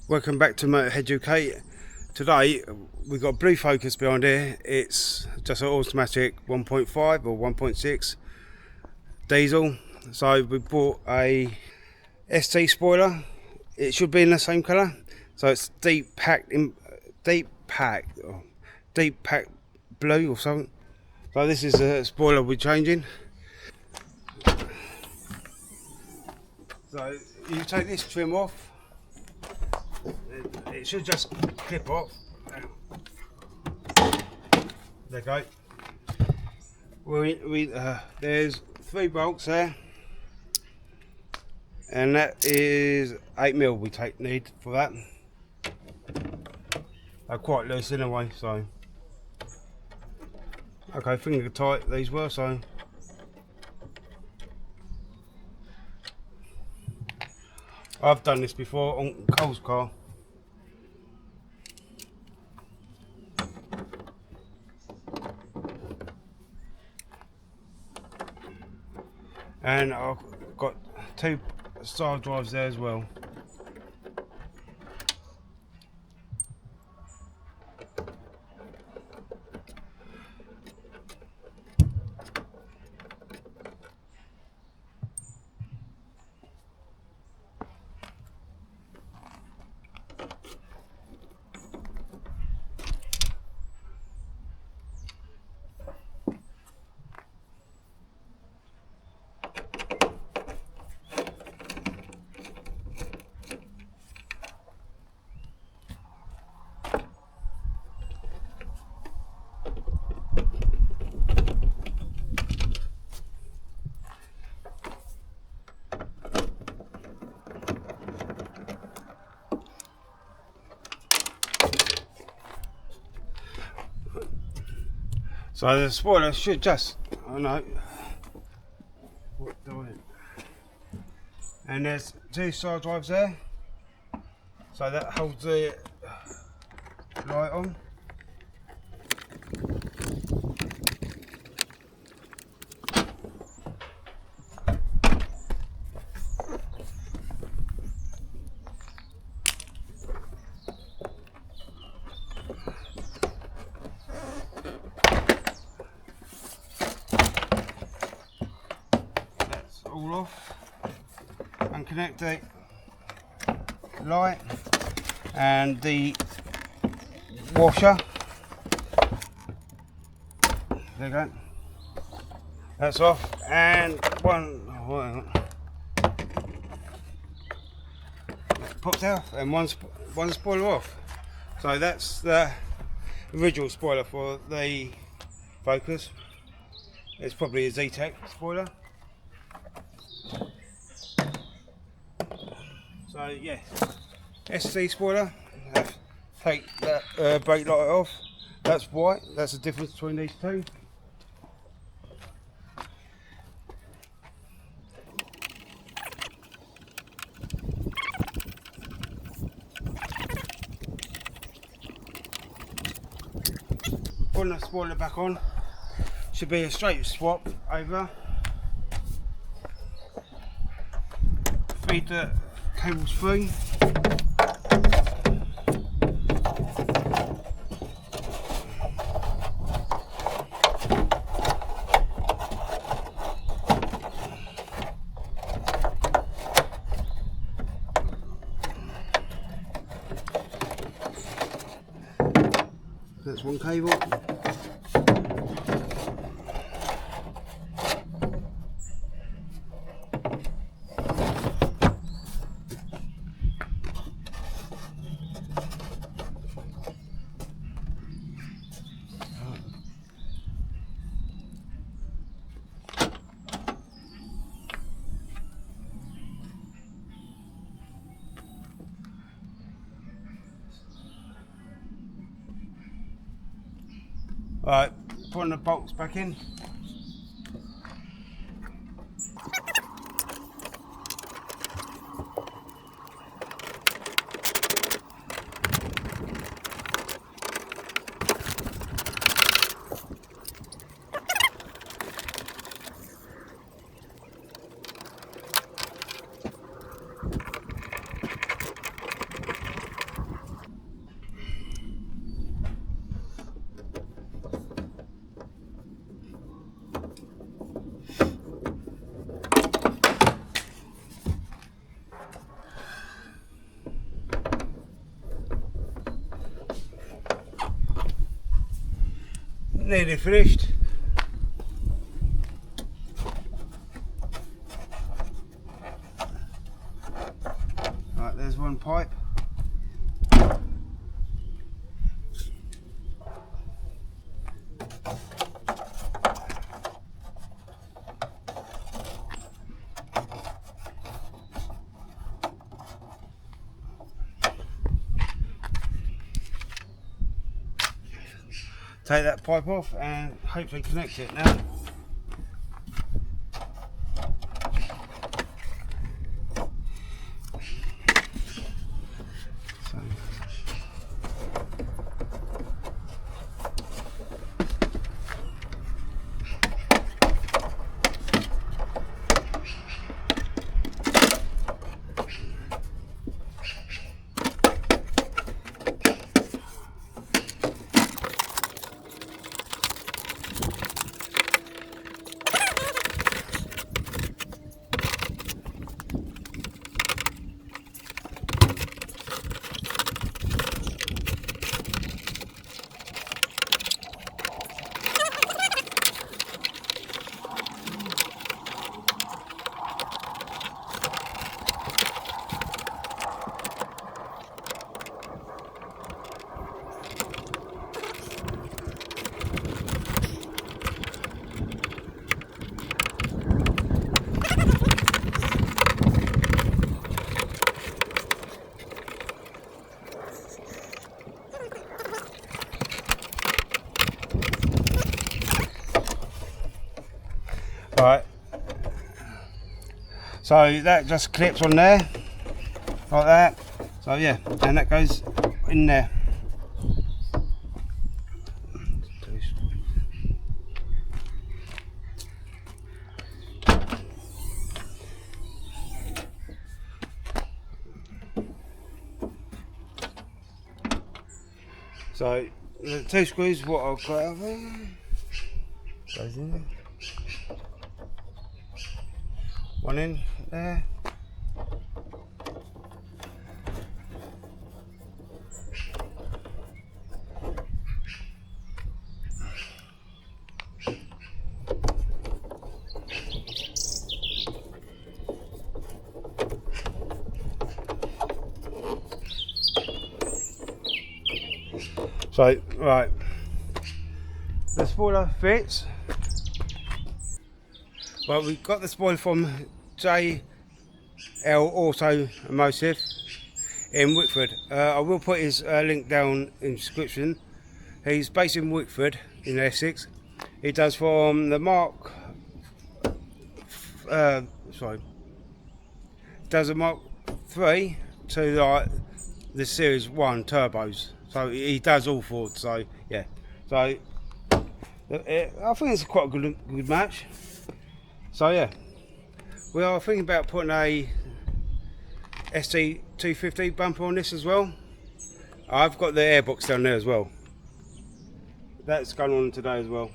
Welcome back to Motorhead UK. Today we've got a blue Focus behind here. It's just an automatic 1.5 or 1.6 diesel. So we bought a ST spoiler. It should be in the same colour. So it's deep pack blue or something. So this is a spoiler we're changing. So you take this trim off. It should just clip off. There you go. There's 3 bolts there, and that is 8mm we need for that. They're quite loose anyway, so okay, finger tight these were. So I've done this before on Cole's car. And I've got 2 star drives there as well. So the spoiler should just, I know, and there's 2 star drives there, so that holds the light on. All off, and connect the light and the washer. There you go. That's off, and popped out, and one spoiler off. So that's the original spoiler for the Focus. It's probably a Z-Tech spoiler. So yeah, ST spoiler. Take that brake light off. That's white. That's the difference between these 2. Putting the spoiler back on. Should be a straight swap over. Feed the cables through. That's one cable. Alright, putting the bolts back in. nearly finished. Right, there's one pipe. Take that pipe off and hopefully connect it now. Right, so that just clips on there like that. So yeah, and that goes in there. So the two screws, what I've got out there, goes in there. One in there. So, right, the spoiler fits. Well, we've got the spoiler from ZANE Automotive in Wickford. I will put his link down in the description. He's based in Wickford in Essex. He does from the Mark does a Mark 3 to like the Series 1 turbos. So he does all Fords. So yeah, so I think it's quite a good match. So yeah, we are thinking about putting a ST250 bumper on this as well. I've got the airbox down there as well. That's going on today as well.